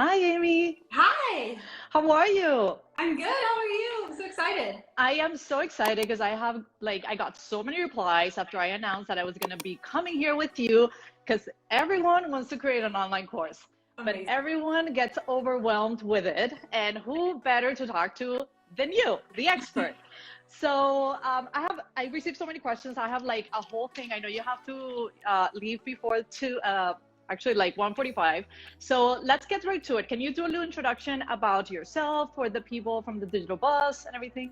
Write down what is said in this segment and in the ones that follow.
Hi, Amy. Hi, How are you? I'm good. How are you? I'm so excited. I am so excited because I got so many replies after I announced that I was going to be coming here with you because everyone wants to create an online course, but Amazing. everyone gets overwhelmed with it. And who better to talk to than you, the expert? So I received so many questions. I have like a whole thing. I know you have to leave before actually like 1:45. So let's get right to it. Can you do a little introduction about yourself for the people from the digital bus and everything?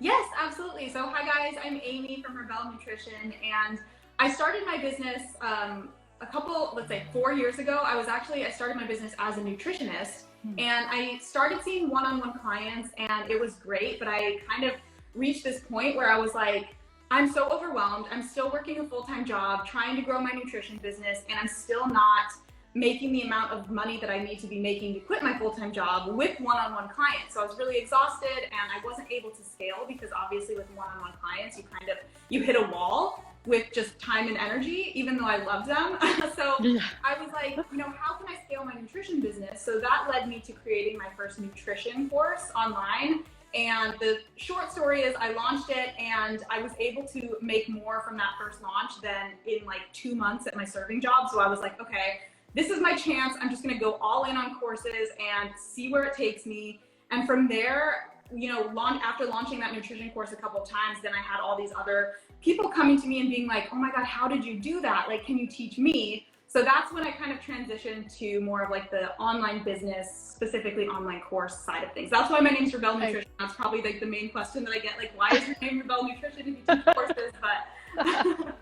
Yes, absolutely. So, hi guys, I'm Amy from Rebelle Nutrition, and I started my business a couple, let's say 4 years ago. I started my business as a nutritionist, Hmm. and I started seeing one-on-one clients, and it was great, but I kind of reached this point where I was like, I'm so overwhelmed. I'm still working a full-time job, trying to grow my nutrition business, and I'm still not making the amount of money that I need to be making to quit my full-time job with one-on-one clients. So I was really exhausted and I wasn't able to scale because obviously with one-on-one clients, you hit a wall with just time and energy, even though I loved them. So Yeah. I was like, how can I scale my nutrition business? So that led me to creating my first nutrition course online. And the short story is I launched it and I was able to make more from that first launch than in like 2 months at my serving job. So I was like, okay, this is my chance. I'm just going to go all in on courses and see where it takes me. And from there, after launching that nutrition course a couple of times, then I had all these other people coming to me and being like, oh my God, how did you do that? Like, can you teach me? So that's when I kind of transitioned to more of like the online business, specifically online course side of things. That's why my name's Rebelle Nutrition. That's probably like the main question that I get, like, why is your name Rebelle Nutrition if you teach courses? But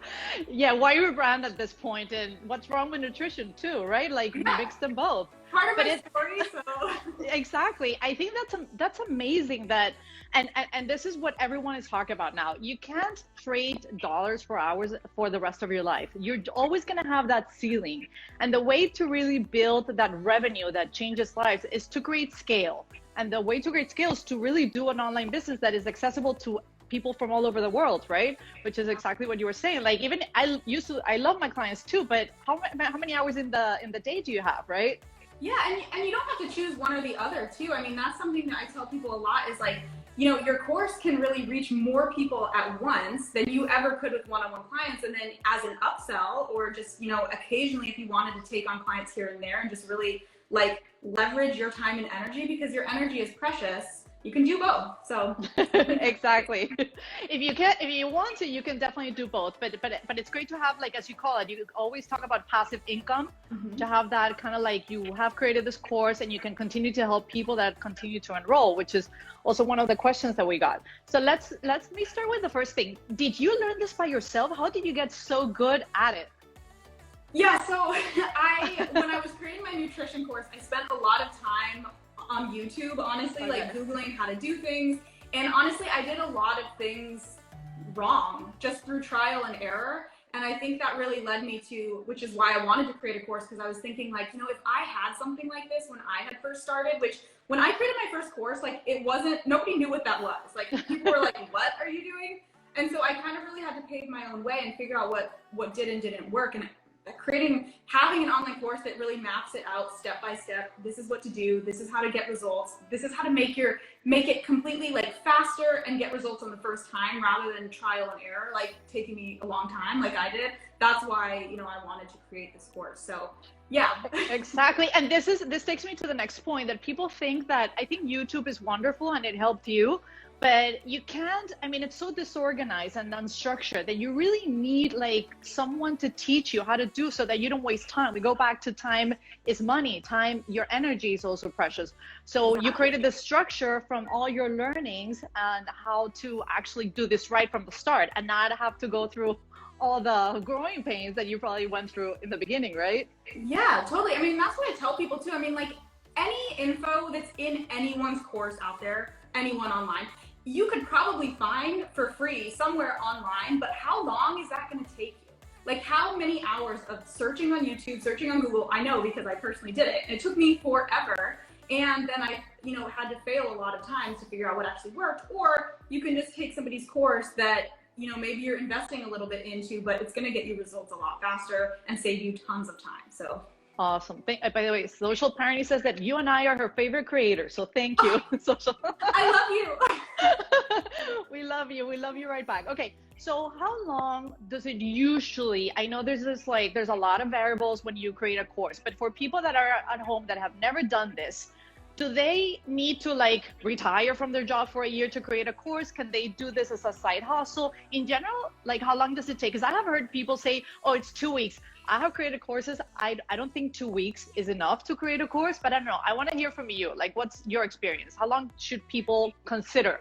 Yeah, why rebrand at this point? And what's wrong with nutrition too, right? Like yeah, mix them both. part of But my it story. So exactly. I think that's amazing that and this is what everyone is talking about now. You can't trade dollars for hours for the rest of your life. You're always going to have that ceiling. And the way to really build that revenue that changes lives is to create scale. And the way to create scale is to really do an online business that is accessible to people from all over the world, right? Which is exactly what you were saying. Like even I love my clients too, but how many hours in the day do you have, right? yeah, and you don't have to choose one or the other too. I mean, that's something that I tell people a lot is like, your course can really reach more people at once than you ever could with one-on-one clients. And then as an upsell or just, occasionally if you wanted to take on clients here and there and just really like leverage your time and energy because your energy is precious, you can do both. So Exactly. If you want to, you can definitely do both. But it's great to have, like, as you call it, you always talk about passive income, to have that kind of like you have created this course and you can continue to help people that continue to enroll, which is also one of the questions that we got. So let me start with the first thing. Did you learn this by yourself? How did you get so good at it? yeah, so when I was creating my nutrition course, I spent a lot of time on YouTube, honestly, like Okay. Googling how to do things. And honestly, I did a lot of things wrong just through trial and error. And I think that really led me to, which is why I wanted to create a course, because I was thinking like, if I had something like this when I had first started, which when I created my first course, like nobody knew what that was. Like people were like, what are you doing? And so I kind of really had to pave my own way and figure out what did and didn't work. And having an online course that really maps it out step by step. This is what to do. This is how to get results. This is how to make it completely like faster and get results on the first time rather than trial and error, like taking me a long time like I did. That's why, I wanted to create this course. So yeah. Exactly. And this takes me to the next point, that people think that I think YouTube is wonderful and it helped you, but you can't, I mean, it's so disorganized and unstructured that you really need like someone to teach you how to do so that you don't waste time. We go back to time is money. Time, your energy is also precious. So you created the structure from all your learnings and how to actually do this right from the start and not have to go through all the growing pains that you probably went through in the beginning, right? Yeah, totally. I mean, that's what I tell people too. I mean, like any info that's in anyone's course out there, anyone online, you could probably find for free somewhere online, but how long is that going to take you? Like how many hours of searching on YouTube, searching on Google? I know because I personally did it. It took me forever. And then I, had to fail a lot of times to figure out what actually worked. Or you can just take somebody's course that, maybe you're investing a little bit into, but it's going to get you results a lot faster and save you tons of time. So Awesome. By the way, Social Parody says that you and I are her favorite creators. So thank you. Social. I love you. We love you. We love you right back. Okay. So how long does it usually, I know there's there's a lot of variables when you create a course, but for people that are at home that have never done this, do they need to retire from their job for a year to create a course? Can they do this as a side hustle? In general, how long does it take? Because I have heard people say, oh, it's 2 weeks. I have created courses. I don't think 2 weeks is enough to create a course, but I don't know. I want to hear from you. What's your experience? How long should people consider?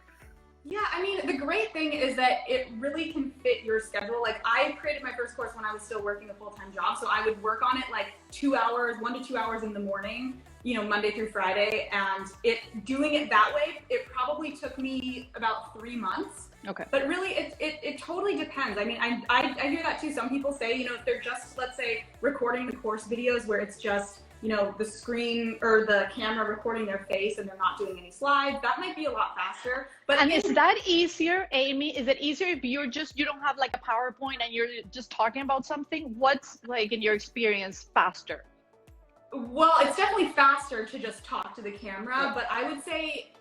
Yeah, I mean, the great thing is that it really can fit your schedule. I created my first course when I was still working a full-time job. So I would work on it 2 hours, 1 to 2 hours in the morning, Monday through Friday. And doing it that way, it probably took me about 3 months. Okay. But really, it totally depends. I mean, I hear that too. Some people say, if they're just, let's say, recording the course videos where it's just, the screen or the camera recording their face and they're not doing any slides, that might be a lot faster. And is that easier, Amie? Is it easier if you don't have a PowerPoint and you're just talking about something? What's in your experience faster? Well, it's definitely faster to just talk to the camera, but I would say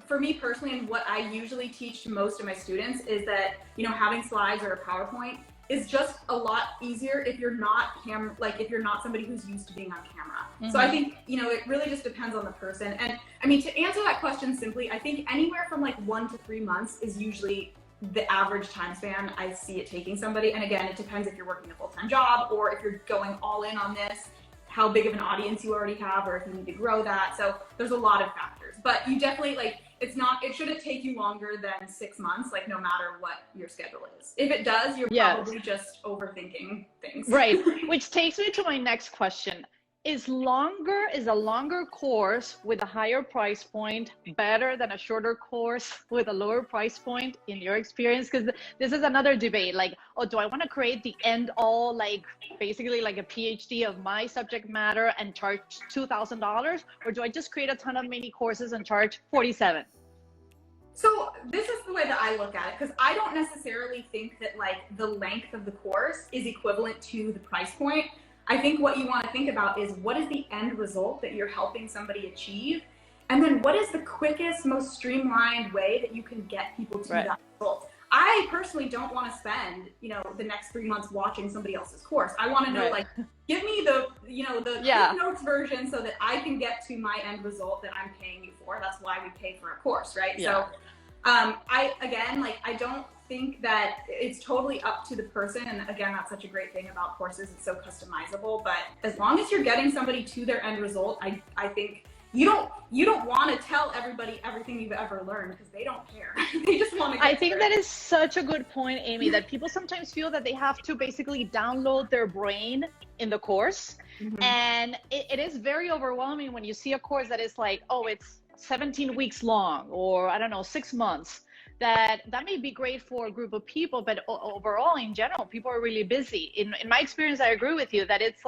for me personally, and what I usually teach to most of my students is that, having slides or a PowerPoint is just a lot easier if you're not if you're not somebody who's used to being on camera. Mm-hmm. So I think, it really just depends on the person. And I mean, to answer that question simply, I think anywhere from 1 to 3 months is usually the average time span I see it taking somebody. And again, it depends if you're working a full-time job or if you're going all in on this, how big of an audience you already have, or if you need to grow that. So there's a lot of factors, but you definitely it shouldn't take you longer than 6 months, no matter what your schedule is. If it does, you're probably just overthinking things. Right. Which takes me to my next question. Is a longer course with a higher price point better than a shorter course with a lower price point in your experience? Because this is another debate. Do I want to create the end all, basically a PhD of my subject matter and charge $2,000? Or do I just create a ton of mini courses and charge $47? So this is the way that I look at it, because I don't necessarily think that the length of the course is equivalent to the price point. I think what you want to think about is what is the end result that you're helping somebody achieve? And then what is the quickest, most streamlined way that you can get people to that result? I personally don't want to spend, the next 3 months watching somebody else's course. I want to know, give me the Cliff Notes version so that I can get to my end result that I'm paying you for. That's why we pay for a course, right? Yeah. So I don't think that it's totally up to the person. And again, that's such a great thing about courses. It's so customizable, but as long as you're getting somebody to their end result, I think you don't want to tell everybody everything you've ever learned because they don't care. They just want to get I think that is such a good point, Amie, that people sometimes feel that they have to basically download their brain in the course. Mm-hmm. And it is very overwhelming when you see a course that is it's 17 weeks long, or I don't know, 6 months. That may be great for a group of people, but overall, in general, people are really busy. In my experience, I agree with you that it's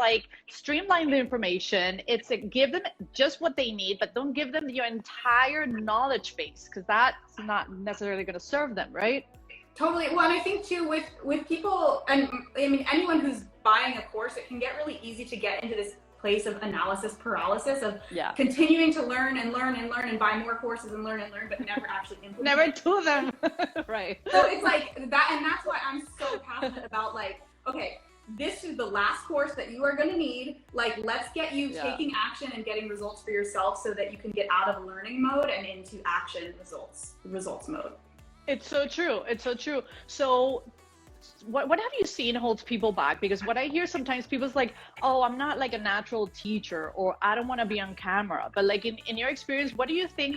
streamline the information. It's give them just what they need, but don't give them your entire knowledge base, because that's not necessarily going to serve them, right? Totally. Well, and I think too with people, and I mean anyone who's buying a course, it can get really easy to get into this place of analysis paralysis of continuing to learn and buy more courses and learn, but never actually implement. Never do them. Right. So it's that, and that's why I'm so passionate about okay, this is the last course that you are going to need. Let's get you taking action and getting results for yourself so that you can get out of learning mode and into action results mode. It's so true. It's so true. So what have you seen holds people back? Because what I hear sometimes, people's oh, I'm not a natural teacher, or I don't want to be on camera. But in your experience, what do you think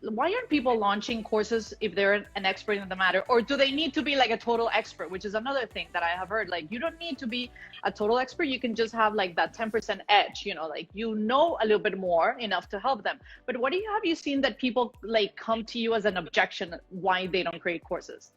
why aren't people launching courses if they're an expert in the matter? Or do they need to be a total expert, which is another thing that I have heard. You don't need to be a total expert. You can just have that 10% edge, a little bit more enough to help them. But what have you seen that people come to you as an objection why they don't create courses?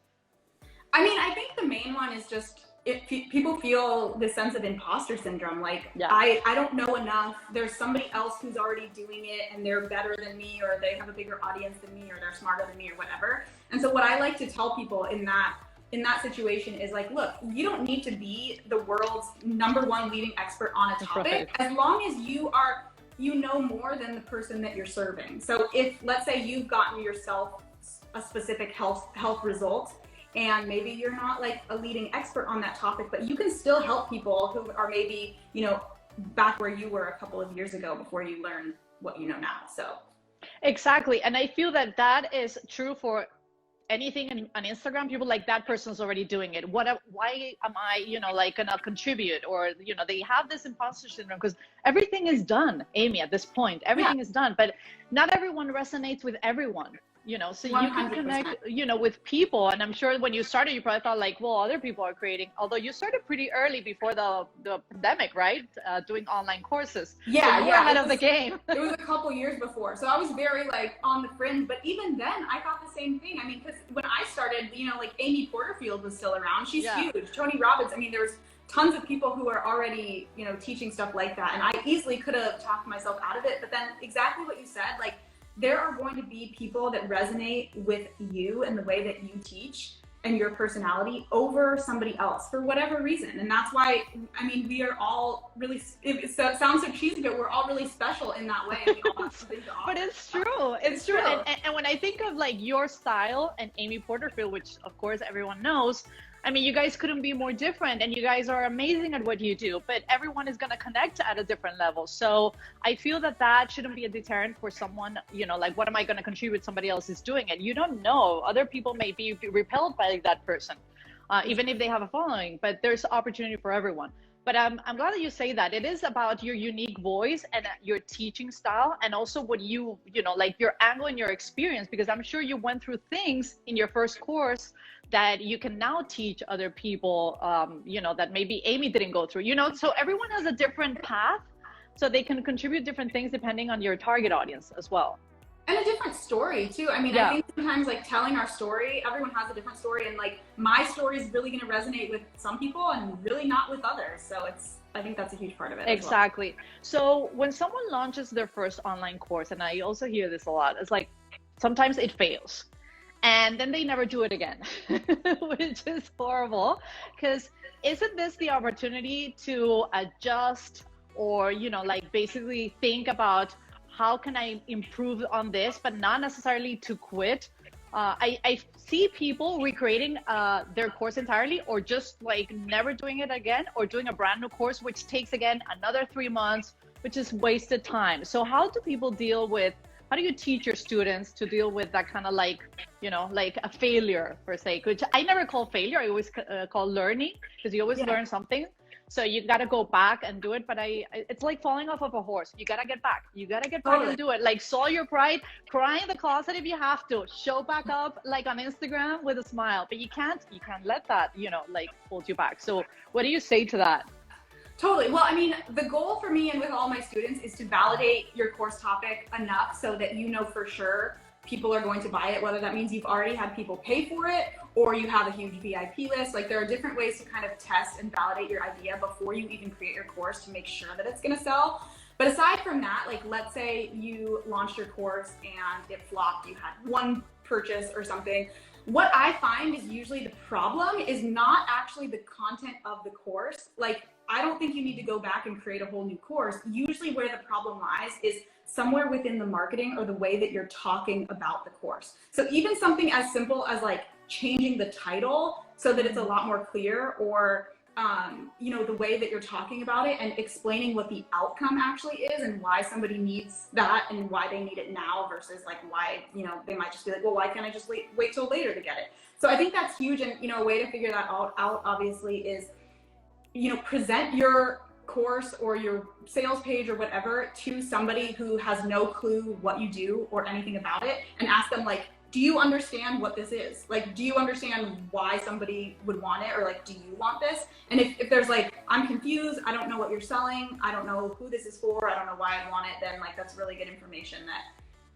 I mean, I think the main one is just people feel this sense of imposter syndrome. I don't know enough. There's somebody else who's already doing it and they're better than me, or they have a bigger audience than me, or they're smarter than me, or whatever. And so what I like to tell people in that in that situation is like, look, you don't need to be the world's #1 leading expert on a topic, as long as you know more than the person that you're serving. So if, let's say you've gotten yourself a specific health result, and maybe you're not like a leading expert on that topic, but you can still help people who are maybe, you know, back where you were a couple of years ago before you learned what you know now. So exactly. And I feel that that is true for anything on Instagram. People like, that person's already doing it. Why am I, you know, like gonna contribute? Or, you know, they have this imposter syndrome because everything is done, Amie, at this point. Everything is done, but not everyone resonates with everyone. You know, so 100%. You can connect, you know, with people. And I'm sure when you started, you probably thought like, well, other people are creating, although you started pretty early before the pandemic, right? Doing online courses. Yeah, so you were ahead of the game. It was a couple years before. So I was very like on the fringe, but even then I thought the same thing. I mean, because when I started, you know, like Amie Porterfield was still around. She's huge. Tony Robbins. I mean, there was tons of people who are already, you know, teaching stuff like that. And I easily could have talked myself out of it. But then exactly what you said, like, there are going to be people that resonate with you and the way that you teach and your personality over somebody else for whatever reason. And that's why, I mean, we are all really, it sounds so cheesy, but we're all really special in that way. And we all have something to offer. But it's true. It's true. And when I think of like your style and Amie Porterfield, which of course everyone knows, I mean, you guys couldn't be more different, and you guys are amazing at what you do, but everyone is going to connect at a different level. So I feel that that shouldn't be a deterrent for someone, you know, like, what am I going to contribute? Somebody else is doing it. You don't know. Other people may be repelled by that person, even if they have a following, but there's opportunity for everyone. But I'm glad that you say that. It is about your unique voice and your teaching style, and also what you know, like your angle and your experience, because I'm sure you went through things in your first course that you can now teach other people, you know, that maybe Amie didn't go through, you know, so everyone has a different path, so they can contribute different things depending on your target audience as well. And a different story too. I mean, I think sometimes like telling our story, everyone has a different story, and like my story is really going to resonate with some people and really not with others. So I think that's a huge part of it. Exactly. So when someone launches their first online course, and I also hear this a lot, it's like sometimes it fails. And then they never do it again, which is horrible, because isn't this the opportunity to adjust, or, you know, like basically think about how can I improve on this, but not necessarily to quit? I see people recreating their course entirely, or just like never doing it again, or doing a brand new course, which takes again another 3 months, which is wasted time. So how do people deal with, how do you teach your students to deal with that kind of like, you know, like a failure per se, which I never call failure, I always call learning, because you always learn something. So you got to go back and do it. But it's like falling off of a horse. You got to get back. You got to get back and do it. Like, swallow your pride, cry in the closet if you have to, show back up like on Instagram with a smile, but you can't let that, you know, like hold you back. So what do you say to that? Totally. Well, I mean, the goal for me and with all my students is to validate your course topic enough so that you know for sure people are going to buy it, whether that means you've already had people pay for it or you have a huge VIP list. Like, there are different ways to kind of test and validate your idea before you even create your course to make sure that it's going to sell. But aside from that, like, let's say you launched your course and it flopped, you had one purchase or something. What I find is usually the problem is not actually the content of the course. Like, I don't think you need to go back and create a whole new course. Usually where the problem lies is somewhere within the marketing or the way that you're talking about the course. So even something as simple as like changing the title so that it's a lot more clear, or you know, the way that you're talking about it and explaining what the outcome actually is and why somebody needs that and why they need it now versus like why, you know, they might just be like, well, why can't I just wait till later to get it? So I think that's huge. And, you know, a way to figure that out obviously is, you know, present your course or your sales page or whatever to somebody who has no clue what you do or anything about it, and ask them, like, do you understand what this is? Like, do you understand why somebody would want it? Or like, do you want this? And if there's like, I'm confused, I don't know what you're selling, I don't know who this is for, I don't know why I want it, then like, that's really good information that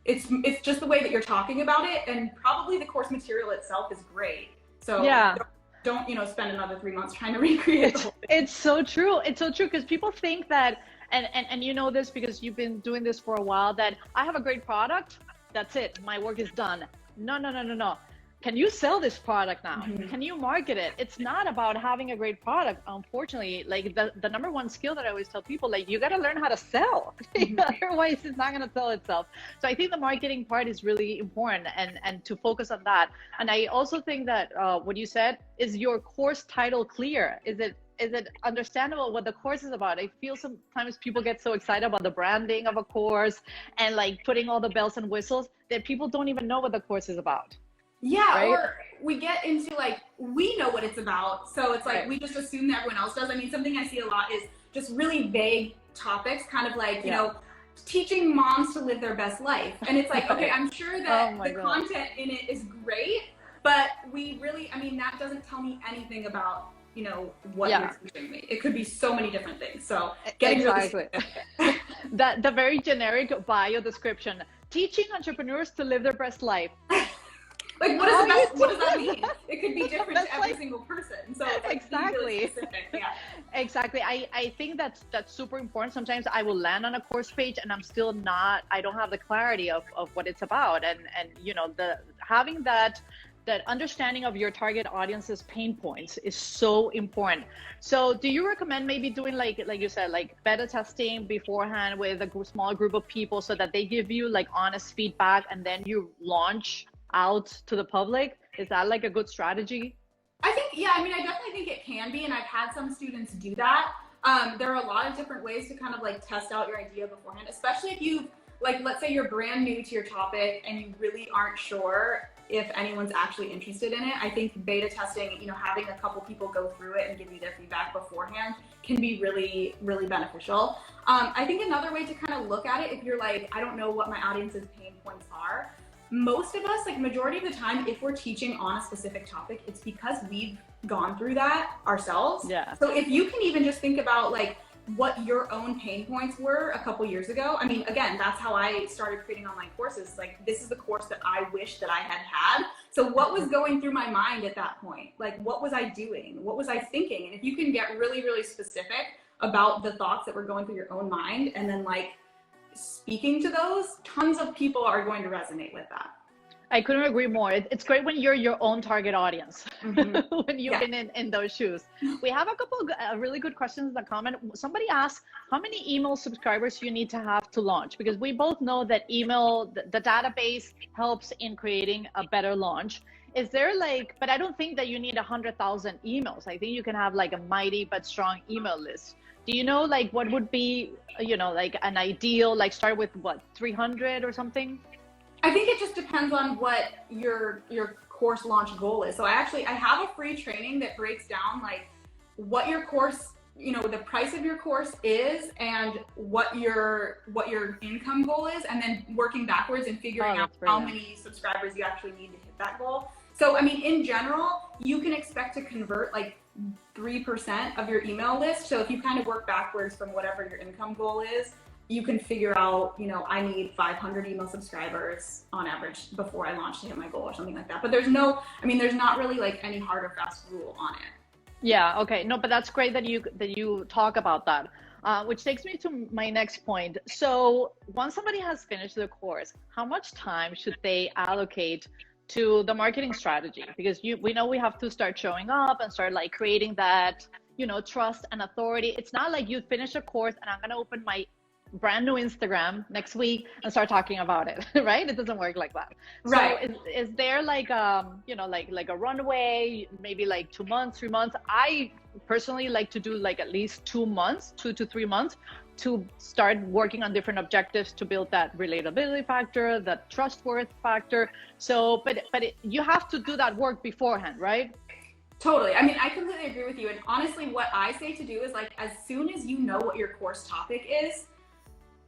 it's just the way that you're talking about it. And probably the course material itself is great. So yeah, don't, you know, spend another 3 months trying to recreate the whole thing. It's so true. It's so true, because people think that, and you know this because you've been doing this for a while, that I have a great product, that's it, my work is done. No. can you sell this product now? Mm-hmm. Can you market it? It's not about having a great product. Unfortunately, like the number one skill that I always tell people, like you got to learn how to sell. Mm-hmm. Otherwise it's not going to sell itself. So I think the marketing part is really important, and to focus on that. And I also think that what you said, is your course title clear? Is it understandable what the course is about? I feel sometimes people get so excited about the branding of a course and like putting all the bells and whistles that people don't even know what the course is about. Yeah, right? Or we get into like, we know what it's about. So it's like, right. We just assume that everyone else does. I mean, something I see a lot is just really vague topics, kind of like, you know, teaching moms to live their best life. And it's like, okay, I'm sure that the content in it is great, but we really, I mean, that doesn't tell me anything about, you know, what you're teaching me. It could be so many different things. So getting really the very generic bio description, teaching entrepreneurs to live their best life. Like, what does that mean? It could be different to every single person. So it's like exactly. Really specific. Yeah. Exactly. I think that's super important. Sometimes I will land on a course page and I'm still not, I don't have the clarity of what it's about. And you know, having that understanding of your target audience's pain points is so important. So do you recommend maybe doing like you said, like beta testing beforehand with a small group of people so that they give you like honest feedback and then you launch out to the public? Is that like a good strategy? I think, yeah, I mean, I definitely think it can be, and I've had some students do that. There are a lot of different ways to kind of like test out your idea beforehand, especially if you, like, let's say you're brand new to your topic and you really aren't sure if anyone's actually interested in it. I think beta testing, you know, having a couple people go through it and give you their feedback beforehand can be really, really beneficial. I think another way to kind of look at it, if you're like, I don't know what my audience's pain points are, most of us, like majority of the time, if we're teaching on a specific topic, it's because we've gone through that ourselves. Yeah. So if you can even just think about like what your own pain points were a couple years ago. I mean, again, that's how I started creating online courses. Like, this is the course that I wish that I had. So what was going through my mind at that point? Like, what was I doing? What was I thinking? And if you can get really, really specific about the thoughts that were going through your own mind and then like speaking to those, tons of people are going to resonate with that. I couldn't agree more. It's great when you're your own target audience, mm-hmm. when you've been in those shoes. We have a couple of really good questions in the comment. Somebody asked, how many email subscribers you need to have to launch? Because we both know that email, the database helps in creating a better launch. Is there like, but I don't think that you need 100,000 emails. I think you can have like a mighty but strong email list. Do you know like what would be, you know, like an ideal, like start with what, 300 or something? I think it just depends on what your course launch goal is. So I have a free training that breaks down like what your course, you know, the price of your course is and what your income goal is, and then working backwards and figuring out how many subscribers you actually need to hit that goal. So, I mean, in general, you can expect to convert like 3% of your email list. So if you kind of work backwards from whatever your income goal is, you can figure out, you know, I need 500 email subscribers on average before I launch to hit my goal or something like that. But there's not really like any hard or fast rule on it. Yeah. Okay. No, but that's great that you talk about that, which takes me to my next point. So once somebody has finished the course, how much time should they allocate to the marketing strategy? Because we know we have to start showing up and start like creating that, you know, trust and authority. It's not like you finish a course and I'm going to open my brand new Instagram next week and start talking about it, right? It doesn't work like that. Right. So is there like, you know, like a runway, maybe like 2 months, 3 months? I personally like to do like at least 2 months, 2 to 3 months to start working on different objectives to build that relatability factor, that trustworthy factor. So, but you have to do that work beforehand, right? Totally. I mean, I completely agree with you. And honestly, what I say to do is like, as soon as you know what your course topic is,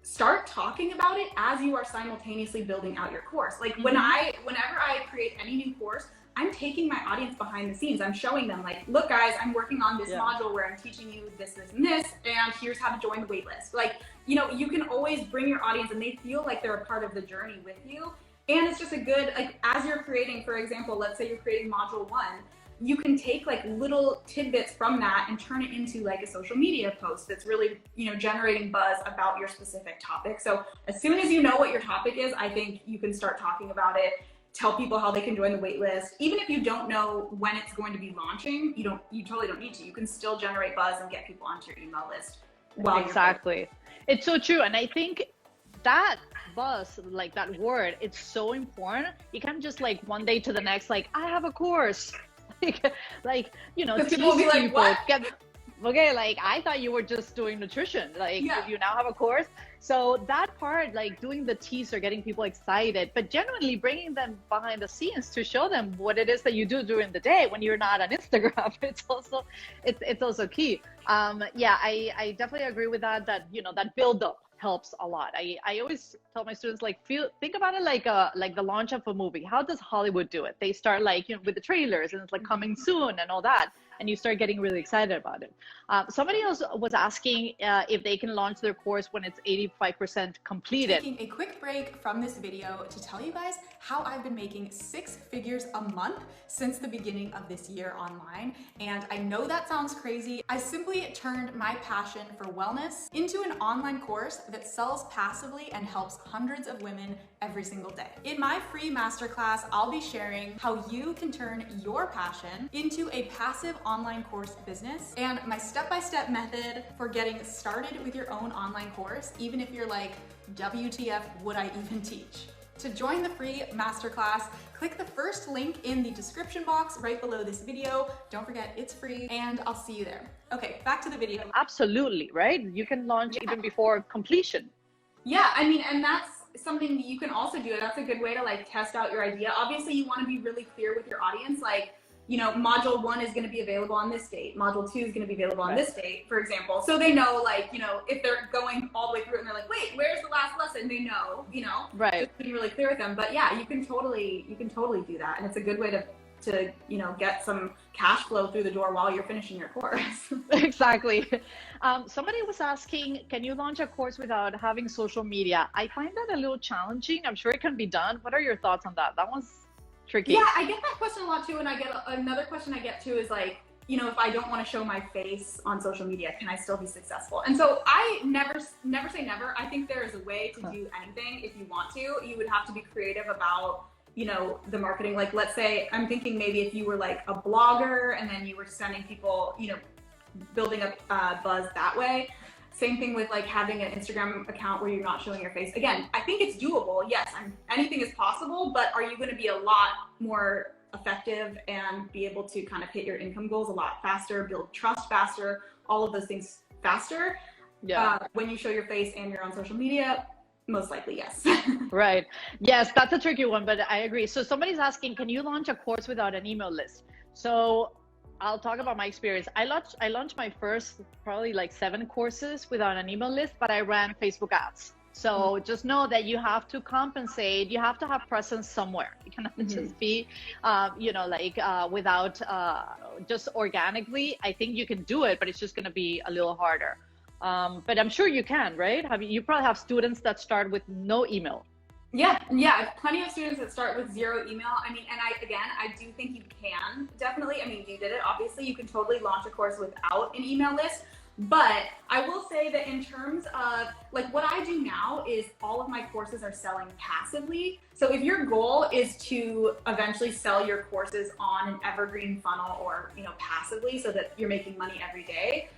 start talking about it as you are simultaneously building out your course. Like whenever I create any new course, I'm taking my audience behind the scenes. I'm showing them like, look guys, I'm working on this module where I'm teaching you this, this, and this, and here's how to join the waitlist. Like, you know, you can always bring your audience and they feel like they're a part of the journey with you. And it's just a good, like as you're creating, for example, let's say you're creating module 1, you can take like little tidbits from that and turn it into like a social media post that's really, you know, generating buzz about your specific topic. So as soon as you know what your topic is, I think you can start talking about it. tell people how they can join the wait list. Even if you don't know when it's going to be launching, you totally don't need to. You can still generate buzz and get people onto your email list while Exactly. It's so true. And I think that buzz, like that word, it's so important. You can't just like one day to the next, like, I have a course. like, you know, people will be like, what? Okay, like, I thought you were just doing nutrition. Like, you now have a course. So that part, like doing the teaser, getting people excited, but genuinely bringing them behind the scenes to show them what it is that you do during the day when you're not on Instagram. It's also key. Yeah, I definitely agree with that, you know, that build up helps a lot. I always tell my students, like, think about it like the launch of a movie. How does Hollywood do it? They start like, you know, with the trailers and it's like coming soon and all that, and you start getting really excited about it. Somebody else was asking if they can launch their course when it's 85% completed. Taking a quick break from this video to tell you guys how I've been making 6 figures a month since the beginning of this year online. And I know that sounds crazy. I simply turned my passion for wellness into an online course that sells passively and helps hundreds of women every single day. In my free masterclass, I'll be sharing how you can turn your passion into a passive online course business and my step-by-step method for getting started with your own online course, even if you're like, WTF, would I even teach? To join the free masterclass, click the first link in the description box right below this video. Don't forget, it's free, and I'll see you there. Okay, back to the video. Absolutely, right? You can launch even before completion. Yeah, I mean, and that's something you can also do. That's a good way to like test out your idea. Obviously, you want to be really clear with your audience, like, you know, module 1 is going to be available on this date. Module 2 is going to be available on this date, for example. So they know, like, you know, if they're going all the way through and they're like, wait, where's the last lesson? They know, you know, right? Just be really clear with them. But yeah, you can totally do that, and it's a good way to you know, get some cash flow through the door while you're finishing your course. Exactly. Somebody was asking, can you launch a course without having social media? I find that a little challenging. I'm sure it can be done. What are your thoughts on that? That one's tricky. Yeah, I get that question a lot too, and I get another question I get too is like, you know, if I don't want to show my face on social media, can I still be successful? And so I never say never. I think there is a way to do anything if you want to. You would have to be creative about, you know, the marketing. Like, let's say, I'm thinking maybe if you were like a blogger and then you were sending people, you know, building up buzz that way. Same thing with like having an Instagram account where you're not showing your face. Again, I think it's doable. Yes, anything is possible, but are you going to be a lot more effective and be able to kind of hit your income goals a lot faster, build trust faster, all of those things faster? Yeah. When you show your face and you're on social media, most likely, yes. Right. Yes, that's a tricky one, but I agree. So somebody's asking, can you launch a course without an email list? So I'll talk about my experience. I launched my first probably like 7 courses without an email list, but I ran Facebook ads. So just know that you have to compensate. You have to have presence somewhere. You cannot just be, you know, like without just organically. I think you can do it, but it's just going to be a little harder. But I'm sure you can, right? You probably have students that start with no email. Yeah, I have plenty of students that start with 0 email. I mean, and I do think you can definitely. I mean, you did it. Obviously, you can totally launch a course without an email list. But I will say that in terms of like what I do now is all of my courses are selling passively. So if your goal is to eventually sell your courses on an evergreen funnel or, you know, passively so that you're making money every day,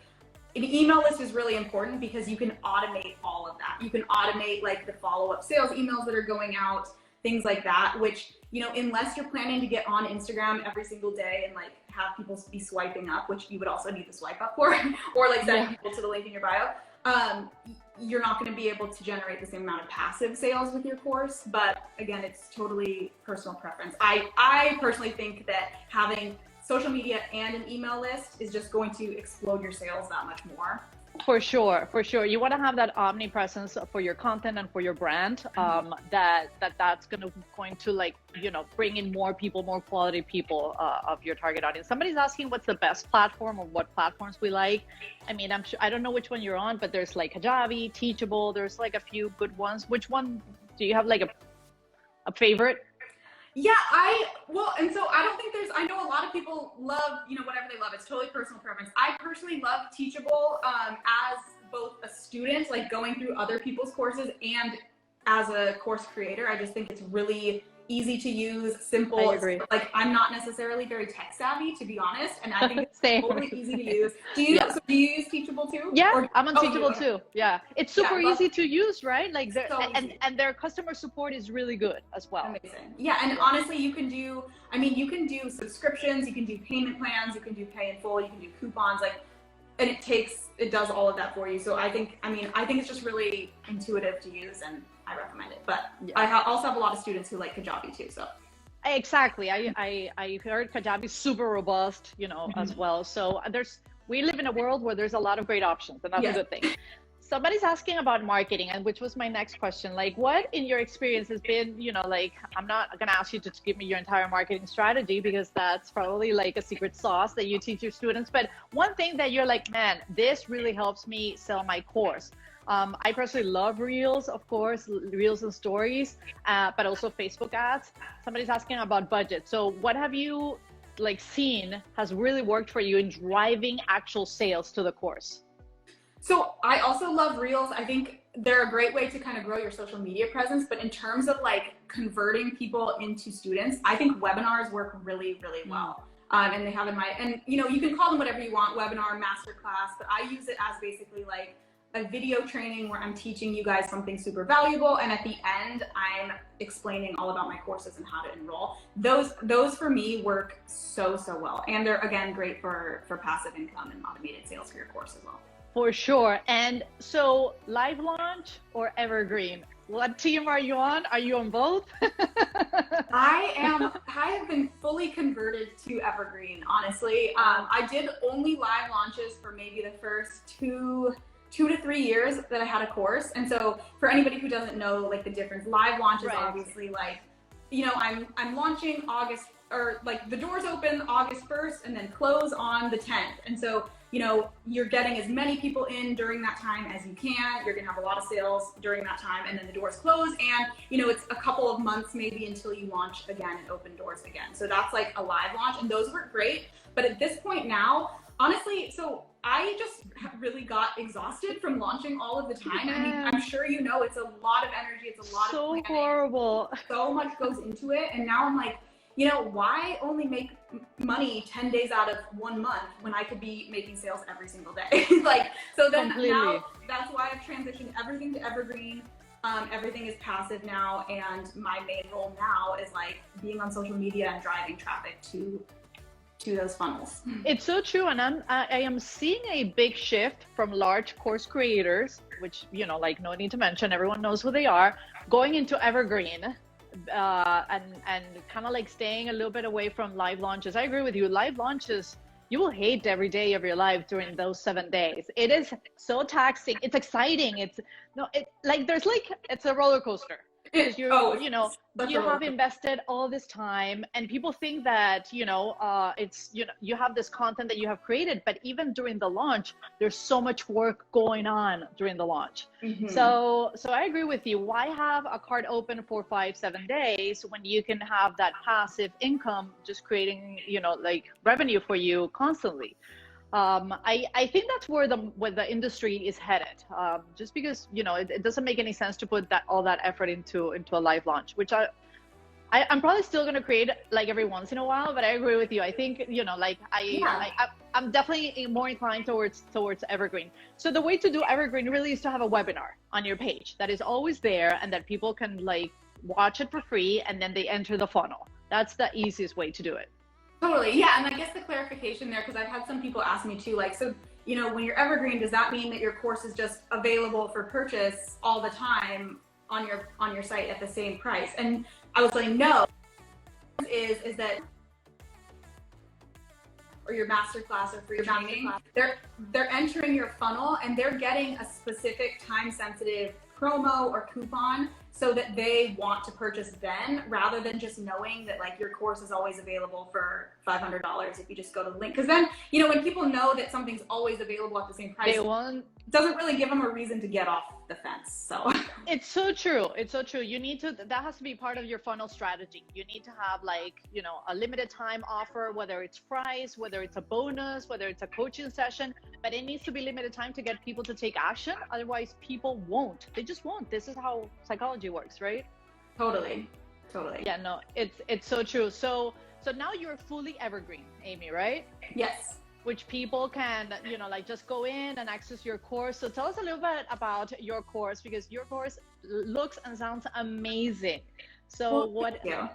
an email list is really important because you can automate all of that. You can automate like the follow-up sales emails that are going out, things like that, which, you know, unless you're planning to get on Instagram every single day and like have people be swiping up, which you would also need to swipe up for, or like sending people to the link in your bio, you're not going to be able to generate the same amount of passive sales with your course. But again, it's totally personal preference. I personally think that having social media and an email list is just going to explode your sales that much more. For sure. You want to have that omnipresence for your content and for your brand. That's going to like, you know, bring in more people, more quality people of your target audience. Somebody's asking what's the best platform or what platforms we like. I mean, I'm sure, I don't know which one you're on, but there's like Kajabi, Teachable. There's like a few good ones. Which one do you have like a favorite? Yeah, and so I don't think I know a lot of people love, you know, whatever they love. It's totally personal preference. I personally love Teachable as both a student, like going through other people's courses, and as a course creator. I just think it's really easy to use, simple. I agree. Like, I'm not necessarily very tech savvy, to be honest, and I think it's totally easy to use. Do you Yeah. so do you use Teachable too? Yeah, I'm on Teachable too. Yeah, it's super Yeah, easy to use, right? Like, so and their customer support is really good as well. Amazing. Yeah, and honestly, you can do, I mean, you can do subscriptions, you can do payment plans, you can do pay in full, you can do coupons, like, and it does all of that for you. So I think it's just really intuitive to use, and I recommend it. But Yeah. I also have a lot of students who like Kajabi too, so. Exactly. I heard Kajabi is super robust, you know, as well. So we live in a world where there's a lot of great options, and that's a good thing. Somebody's asking about marketing, and which was my next question. Like, what in your experience has been, you know, like, I'm not going to ask you to give me your entire marketing strategy, because that's probably like a secret sauce that you teach your students. But one thing that you're like, man, this really helps me sell my course. I personally love Reels, of course, Reels and Stories, but also Facebook ads. Somebody's asking about budget. So what have you like seen has really worked for you in driving actual sales to the course? So I also love Reels. I think they're a great way to kind of grow your social media presence, but in terms of like converting people into students, I think webinars work really, really well. And they have and you know, you can call them whatever you want, webinar, masterclass, but I use it as basically like a video training where I'm teaching you guys something super valuable, and at the end I'm explaining all about my courses and how to enroll. Those for me work so well, and they're again great for passive income and automated sales for your course as well. For sure. And so, live launch or evergreen? What team are you on? Are you on both? I have been fully converted to evergreen, honestly. I did only live launches for maybe the first two to 3 years that I had a course. And so for anybody who doesn't know, like, the difference, live launch is obviously like, you know, I'm launching August, or like the doors open August 1st and then close on the 10th. And so, you know, you're getting as many people in during that time as you can. You're gonna have a lot of sales during that time, and then the doors close, and you know, it's a couple of months maybe until you launch again and open doors again. So that's like a live launch, and those work great. But at this point now, honestly, so I just really got exhausted from launching all of the time. I mean, I'm sure you know, it's a lot of energy, it's a lot of planning. So horrible. So much goes into it, and now I'm like, you know, why only make money 10 days out of 1 month when I could be making sales every single day? Like, so then now that's why I've transitioned everything to evergreen. Everything is passive now, and my main role now is like being on social media and driving traffic to those funnels. It's so true, and I am seeing a big shift from large course creators, which, you know, like, no need to mention, everyone knows who they are, going into evergreen. And kind of like staying a little bit away from live launches. I agree with you. Live launches, you will hate every day of your life during those 7 days. It is so taxing. It's exciting. It's a roller coaster. Because you know, you have invested all this time, and people think that, you know, it's, you know, you have this content that you have created, but even during the launch, there's so much work going on during the launch. So I agree with you. Why have a cart open for 5-7 days when you can have that passive income just creating, you know, like, revenue for you constantly? I think that's where the industry is headed. Just because, you know, it doesn't make any sense to put all that effort into a live launch, which I'm probably still going to create like every once in a while, but I agree with you. I think, you know, like I'm definitely more inclined towards evergreen. So the way to do evergreen really is to have a webinar on your page that is always there, and that people can like watch it for free, and then they enter the funnel. That's the easiest way to do it. Totally, yeah, and I guess the clarification there, because I've had some people ask me too, like, so, you know, when you're evergreen, does that mean that your course is just available for purchase all the time on your site at the same price? And I was like, no, is that, or your masterclass or free training, they're entering your funnel, and they're getting a specific time-sensitive promo or coupon so that they want to purchase then, rather than just knowing that like your course is always available for $500 if you just go to the link. Because then, you know, when people know that something's always available at the same price, it doesn't really give them a reason to get off the fence. So it's so true. It's so true. You need to, that has to be part of your funnel strategy. You need to have, like, you know, a limited time offer, whether it's price, whether it's a bonus, whether it's a coaching session, but it needs to be limited time to get people to take action. Otherwise, people won't. They just won't. This is how psychology works, right? Totally. Yeah, no, it's so true. So now you're fully evergreen, Amie, right? Yes. Which people can, like just go in and access your course. So tell us a little bit about your course, because your course looks and sounds amazing. So Thank you.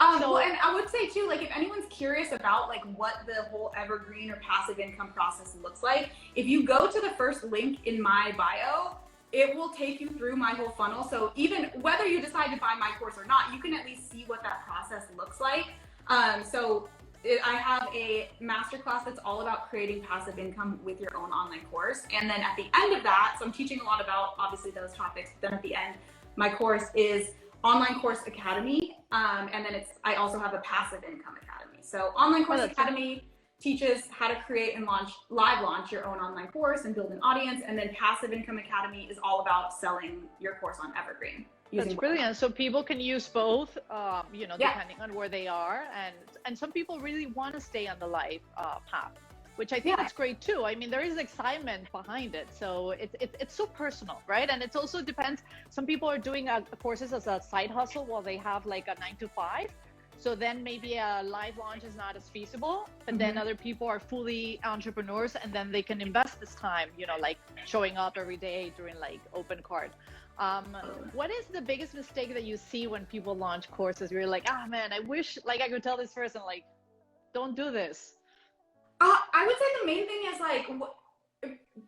Well, and I would say too, like if anyone's curious about like what the whole evergreen or passive income process looks like, if you go to the first link in my bio, it will take you through my whole funnel. So even whether you decide to buy my course or not, you can at least see what that process looks like. I have a masterclass that's all about creating passive income with your own online course. And then at the end of that, so I'm teaching a lot about obviously those topics, but then at the end, my course is Online Course Academy. And then I also have a passive income academy. So Online Course Academy teaches how to create and live launch your own online course and build an audience. And then Passive Income Academy is all about selling your course on Evergreen. That's brilliant. So people can use both, depending on where they are. And some people really want to stay on the live path, which I think that's great too. I mean, there is excitement behind it. So it's so personal, right? And it also depends. Some people are doing courses as a side hustle while they have like a 9-to-5. So then maybe a live launch is not as feasible, but then other people are fully entrepreneurs and then they can invest this time, like showing up every day doing like open card. What is the biggest mistake that you see when people launch courses? You're like, man, I wish like I could tell this person, like, don't do this. I would say the main thing is like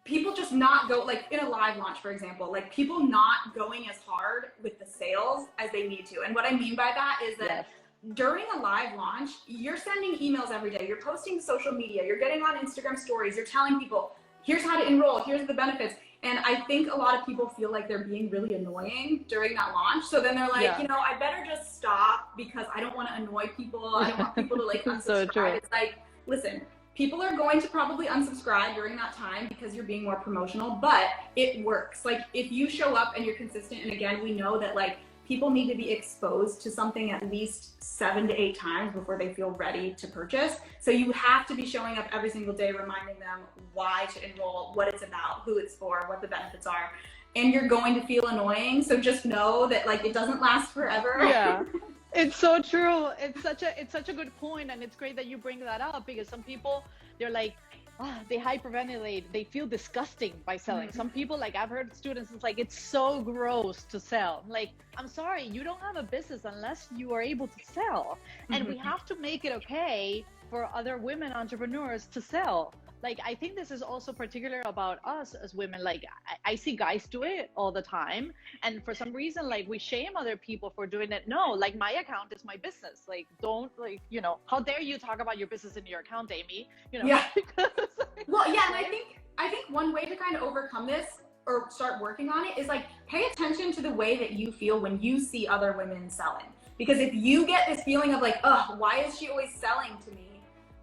people just not go, like in a live launch, for example, like people not going as hard with the sales as they need to. And what I mean by that is that during a live launch, you're sending emails every day, you're posting to social media, you're getting on Instagram stories, you're telling people, here's how to enroll, here's the benefits. And I think a lot of people feel like they're being really annoying during that launch. So then they're like, I better just stop because I don't want to annoy people. I don't want people to like unsubscribe. So true. It's like, listen, people are going to probably unsubscribe during that time because you're being more promotional, but it works. Like if you show up and you're consistent, and again, we know that like people need to be exposed to something at least 7 to 8 times before they feel ready to purchase. So you have to be showing up every single day, reminding them why to enroll, what it's about, who it's for, what the benefits are. And you're going to feel annoying. So just know that like it doesn't last forever. Yeah. It's so true. It's such a good point, and it's great that you bring that up, because some people, they're like, they hyperventilate, they feel disgusting by selling. Some people, like I've heard students, it's like, it's so gross to sell. Like, I'm sorry, you don't have a business unless you are able to sell. And we have to make it okay for other women entrepreneurs to sell. Like, I think this is also particular about us as women. Like, I see guys do it all the time. And for some reason, like, we shame other people for doing it. No, like, my account is my business. Like, don't, like, how dare you talk about your business in your account, Amie? Yeah. Well, yeah, and I think one way to kind of overcome this or start working on it is like, pay attention to the way that you feel when you see other women selling. Because if you get this feeling of like, oh, why is she always selling to me?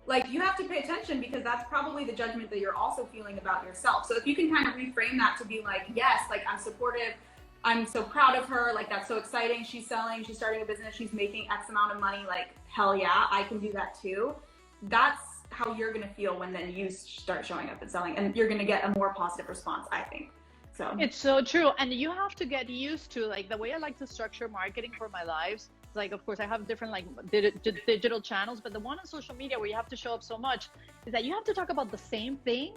Like, you have to pay attention, because that's probably the judgment that you're also feeling about yourself. So if you can kind of reframe that to be like, yes, like I'm supportive, I'm so proud of her, like that's so exciting, she's selling, she's starting a business, she's making X amount of money, like hell yeah, I can do that too. That's how you're gonna feel when then you start showing up and selling, and you're gonna get a more positive response, I think. So it's so true. And you have to get used to, like, the way I like to structure marketing for my lives. Like, of course, I have different like digital channels, but the one on social media where you have to show up so much is that you have to talk about the same thing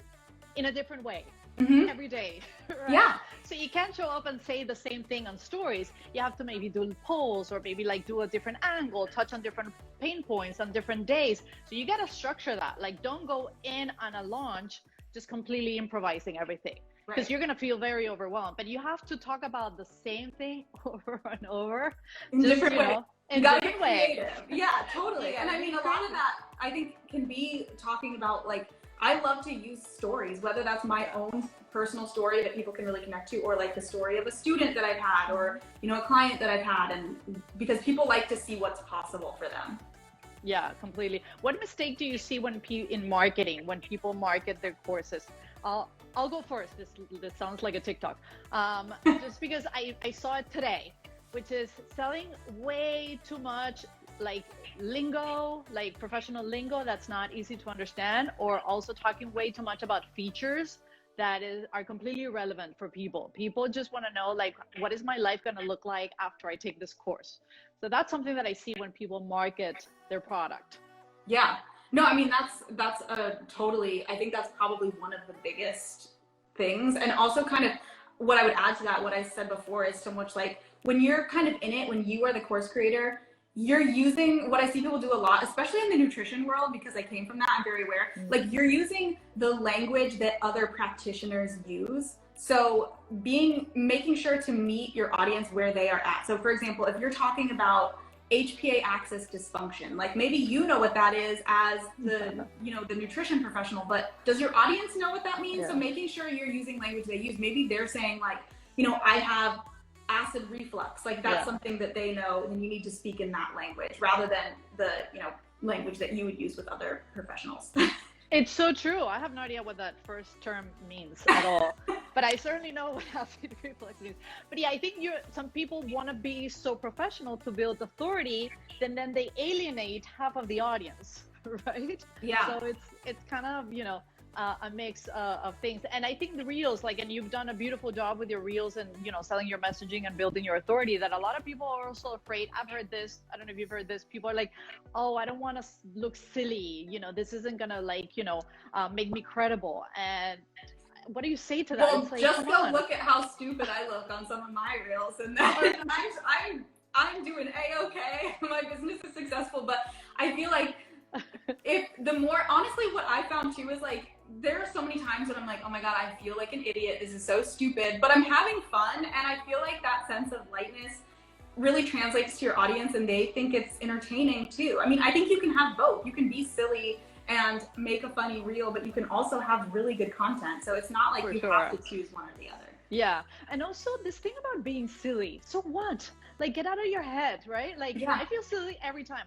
in a different way every day. Right? Yeah. So you can't show up and say the same thing on stories. You have to maybe do polls, or maybe like do a different angle, touch on different pain points on different days. So you got to structure that. Like, don't go in on a launch just completely improvising everything, because you're going to feel very overwhelmed. But you have to talk about the same thing over and over in different ways. In different ways. Yeah, totally. And I mean, a lot of that I think can be talking about, like, I love to use stories, whether that's my own personal story that people can really connect to, or like the story of a student that I've had, or, a client that I've had, and because people like to see what's possible for them. Yeah, completely. What mistake do you see in marketing, when people market their courses? I'll go first. This sounds like a TikTok. Just because I saw it today, which is selling way too much like lingo, like professional lingo that's not easy to understand, or also talking way too much about features that are completely irrelevant for people. People just want to know, like, what is my life going to look like after I take this course? So that's something that I see when people market their product. Yeah. No, I mean, that's totally, I think that's probably one of the biggest things. And also kind of what I would add to that, what I said before, is so much like when you're kind of in it, when you are the course creator, you're using, what I see people do a lot, especially in the nutrition world, because I came from that, I'm very aware, like you're using the language that other practitioners use. So making sure to meet your audience where they are at. So for example, if you're talking about HPA axis dysfunction, like maybe you know what that is as the, you know, the nutrition professional, but does your audience know what that means? Yeah. So making sure you're using language they use. Maybe they're saying like, you know, I have acid reflux, like that's something that they know, and you need to speak in that language rather than the, you know, language that you would use with other professionals. It's so true. I have no idea what that first term means at all, but I certainly know what acid reflux means. But yeah, I think some people want to be so professional to build authority, then they alienate half of the audience, right? Yeah. So it's kind of, you know, a mix of things. And I think the reels, like, and you've done a beautiful job with your reels and, you know, selling your messaging and building your authority, that a lot of people are also afraid. I've heard this, I don't know if you've heard this, people are like, oh, I don't want to look silly, you know, this isn't gonna, like, you know, make me credible. And what do you say to that? Well, it's like, just go look at how stupid I look on some of my reels, and then I'm doing A-okay. My business is successful, but I feel like honestly, what I found too is like, there are so many times that I'm like, oh my God, I feel like an idiot. This is so stupid, but I'm having fun. And I feel like that sense of lightness really translates to your audience, and they think it's entertaining too. I mean, I think you can have both. You can be silly and make a funny reel, but you can also have really good content. So it's not like you have to choose one or the other. Yeah. And also this thing about being silly. So what? Like, get out of your head, right? Like, I feel silly every time.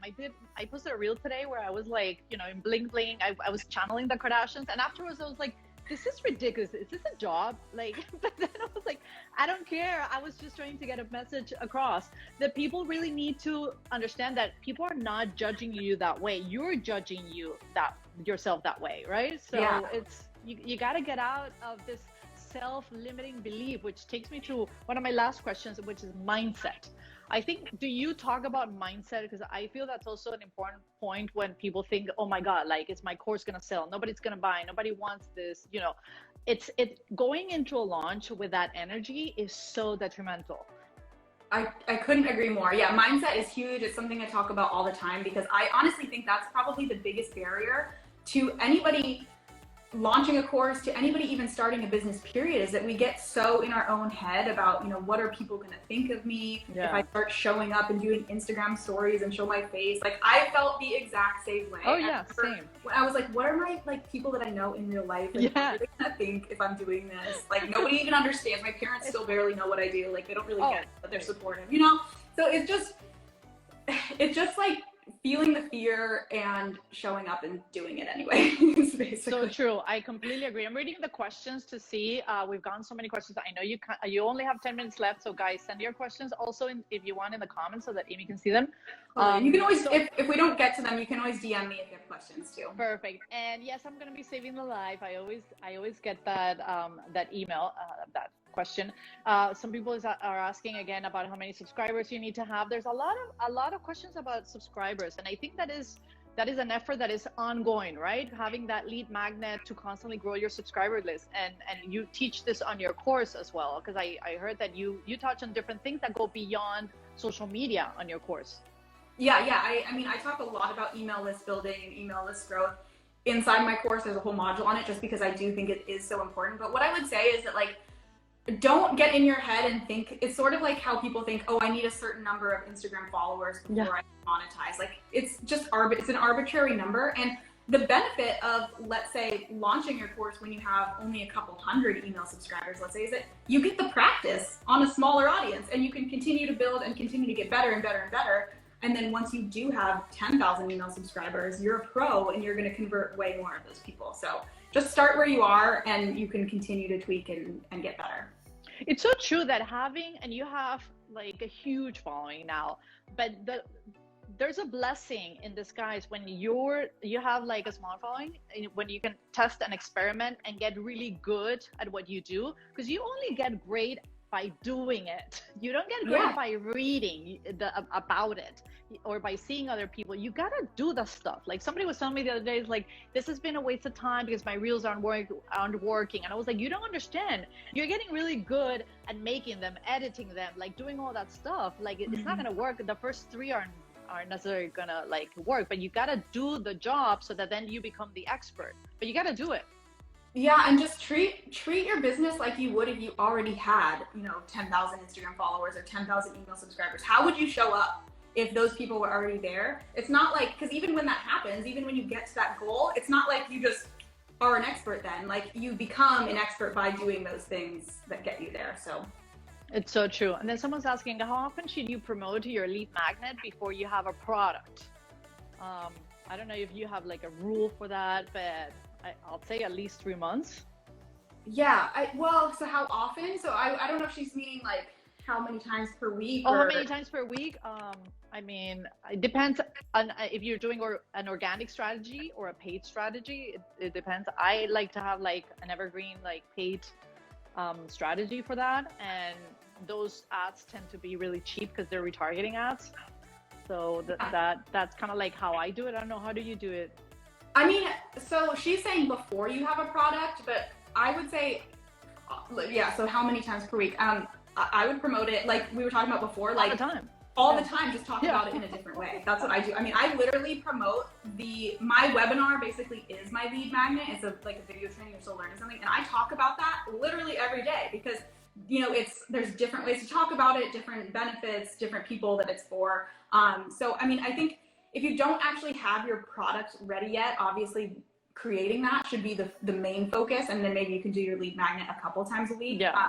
I posted a reel today where I was like, you know, in bling bling, I was channeling the Kardashians, and afterwards I was like, this is ridiculous. Is this a job? Like, but then I was like, I don't care. I was just trying to get a message across that people really need to understand that people are not judging you that way. You're judging yourself that way, right? So it's, you got to get out of this self-limiting belief, which takes me to one of my last questions, which is mindset. I think, do you talk about mindset? Because I feel that's also an important point when people think, oh my God, like, is my course going to sell? Nobody's going to buy. Nobody wants this. You know, it's going into a launch with that energy is so detrimental. I couldn't agree more. Yeah, mindset is huge. It's something I talk about all the time, because I honestly think that's probably the biggest barrier to anybody launching a course, to anybody even starting a business period, is that we get so in our own head about, you know, what are people going to think of me if I start showing up and doing Instagram stories and show my face. Like, I felt the exact same way. Oh yeah, same. When I was like, what are my, like, people that I know in real life, like, what are they going to think if I'm doing this? Like, nobody even understands. My parents still barely know what I do. Like, they don't really get it, but they're supportive, you know? So it's just like feeling the fear and showing up and doing it anyway. So true. I completely agree. I'm reading the questions to see. We've gotten so many questions. I know you only have 10 minutes left, so guys, send your questions also if you want in the comments so that Amie can see them. You can always, if we don't get to them, you can always DM me if you have questions too. Perfect. And yes, I'm going to be saving the live. I always get that email, that question. Some people are asking again about how many subscribers you need to have. There's a lot of questions about subscribers, and I think that is an effort that is ongoing, right? Having that lead magnet to constantly grow your subscriber list, and you teach this on your course as well, because I heard that you touch on different things that go beyond social media on your course. Yeah. I mean, I talk a lot about email list building and email list growth inside my course. There's a whole module on it, just because I do think it is so important. But what I would say is that, like, don't get in your head and think, it's sort of like how people think, oh, I need a certain number of Instagram followers before I monetize. Like, it's just it's an arbitrary number. And the benefit of, let's say, launching your course when you have only a couple hundred email subscribers, let's say, is that you get the practice on a smaller audience, and you can continue to build and continue to get better and better and better. And then once you do have 10,000 email subscribers, you're a pro, and you're going to convert way more of those people. So just start where you are, and you can continue to tweak and get better. It's so true that and you have like a huge following now, but there's a blessing in disguise when you have like a small following, when you can test and experiment and get really good at what you do, because you only get great by doing it. You don't get great by reading about it or by seeing other people. You gotta do the stuff. Like somebody was telling me the other day, it's like, this has been a waste of time because my reels aren't working. And I was like, you don't understand. You're getting really good at making them, editing them, like doing all that stuff. Like it's not gonna work. The first 3 aren't necessarily gonna like work, but you gotta do the job so that then you become the expert. But you gotta do it. Yeah, and just treat your business like you would if you already had, 10,000 Instagram followers or 10,000 email subscribers. How would you show up if those people were already there? It's not like, because even when that happens, even when you get to that goal, it's not like you just are an expert then. Like you become an expert by doing those things that get you there. So it's so true. And then someone's asking, how often should you promote your lead magnet before you have a product? I don't know if you have like a rule for that, but I'll say at least 3 months. Yeah. So how often? So I don't know if she's meaning like how many times per week. Oh, how many times per week? I mean, it depends on if you're doing an organic strategy or a paid strategy. It depends. I like to have like an evergreen, like paid strategy for that. And those ads tend to be really cheap because they're retargeting ads. So that's kind of like how I do it. I don't know. How do you do it? I mean, so she's saying before you have a product, but I would say, so how many times per week? I would promote it like we were talking about before, like all the time, just talk about it in a different way. That's what I do. I mean, I literally promote my webinar basically is my lead magnet. It's like a video training, you're still learning something. And I talk about that literally every day because, there's different ways to talk about it, different benefits, different people that it's for. So, I mean, I think if you don't actually have your product ready yet, obviously creating that should be the main focus. And then maybe you can do your lead magnet a couple times a week. Yeah.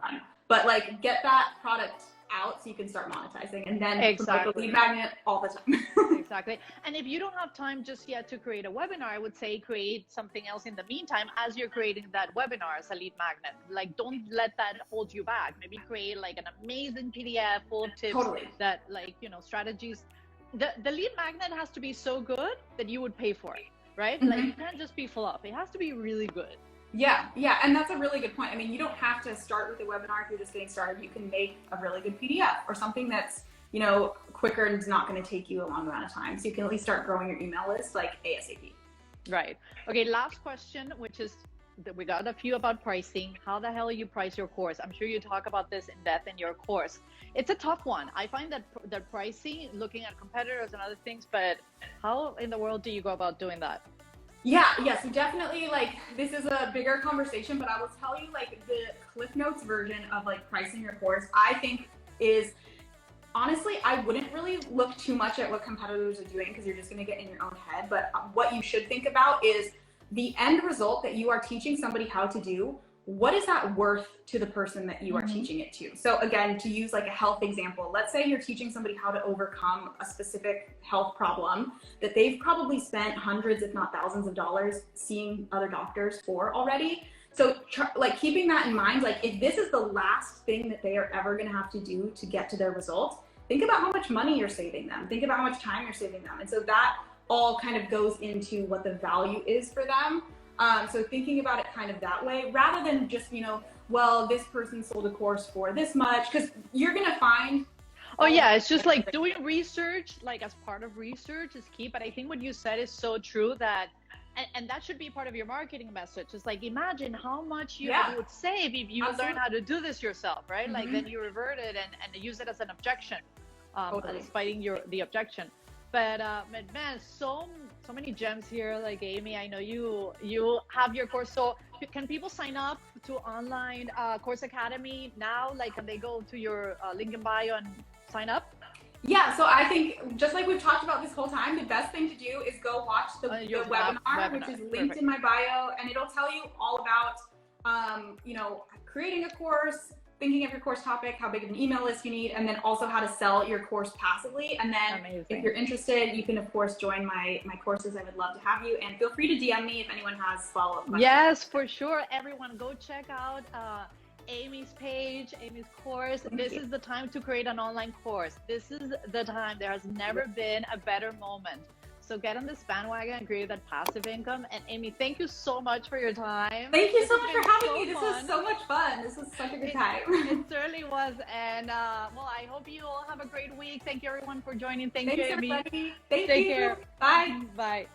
But like get that product out so you can start monetizing and then promote the lead magnet all the time. Exactly. And if you don't have time just yet to create a webinar, I would say create something else in the meantime as you're creating that webinar as a lead magnet. Like don't let that hold you back. Maybe create like an amazing PDF full of tips that like, strategies. The lead magnet has to be so good that you would pay for it, right? Like it can't just be fluff. It has to be really good. Yeah. And that's a really good point. I mean, you don't have to start with a webinar if you're just getting started. You can make a really good PDF or something that's, quicker and is not going to take you a long amount of time. So you can at least start growing your email list like ASAP. Right. Okay. Last question, which is that we got a few about pricing. How the hell you price your course? I'm sure you talk about this in depth in your course. It's a tough one. I find that pricing, looking at competitors and other things, but how in the world do you go about doing that? Yeah, so definitely like this is a bigger conversation, but I will tell you like the Cliff Notes version of like pricing your course, I think is honestly, I wouldn't really look too much at what competitors are doing because you're just going to get in your own head. But what you should think about is the end result that you are teaching somebody how to do. What is that worth to the person that you are teaching it to? So again, to use like a health example, let's say you're teaching somebody how to overcome a specific health problem that they've probably spent hundreds, if not thousands of dollars seeing other doctors for already. So like keeping that in mind, like if this is the last thing that they are ever going to have to do to get to their results, think about how much money you're saving them. Think about how much time you're saving them. And so that all kind of goes into what the value is for them. So thinking about it kind of that way, rather than just, well, this person sold a course for this much, because you're going to find. Oh yeah, it's just like doing research, like as part of research is key. But I think what you said is so true that, and that should be part of your marketing message. It's like, imagine how much you would save if you learn how to do this yourself, right? Like then you revert it and use it as an objection, as fighting the objection. But man, so many gems here. Like Amie, I know you have your course. So can people sign up to online course academy now? Like can they go to your link in bio and sign up? Yeah, so I think just like we've talked about this whole time, the best thing to do is go watch the webinar, which is linked in my bio, and it'll tell you all about creating a course, thinking of your course topic, how big of an email list you need, and then also how to sell your course passively. And then if you're interested, you can of course join my courses. I would love to have you, and feel free to DM me if anyone has follow-up questions. Yes, for sure. Everyone go check out Amie's page, Amie's course. This is the time to create an online course. This is the time. There has never been a better moment. So get on this bandwagon and create that passive income. And Amie, thank you so much for your time. Thank you so much for having me. This was so much fun. This was such a good time. It certainly was. And well, I hope you all have a great week. Thank you everyone for joining. Thank you, Amie. Everybody. Thank Take you. care. Bye. Bye.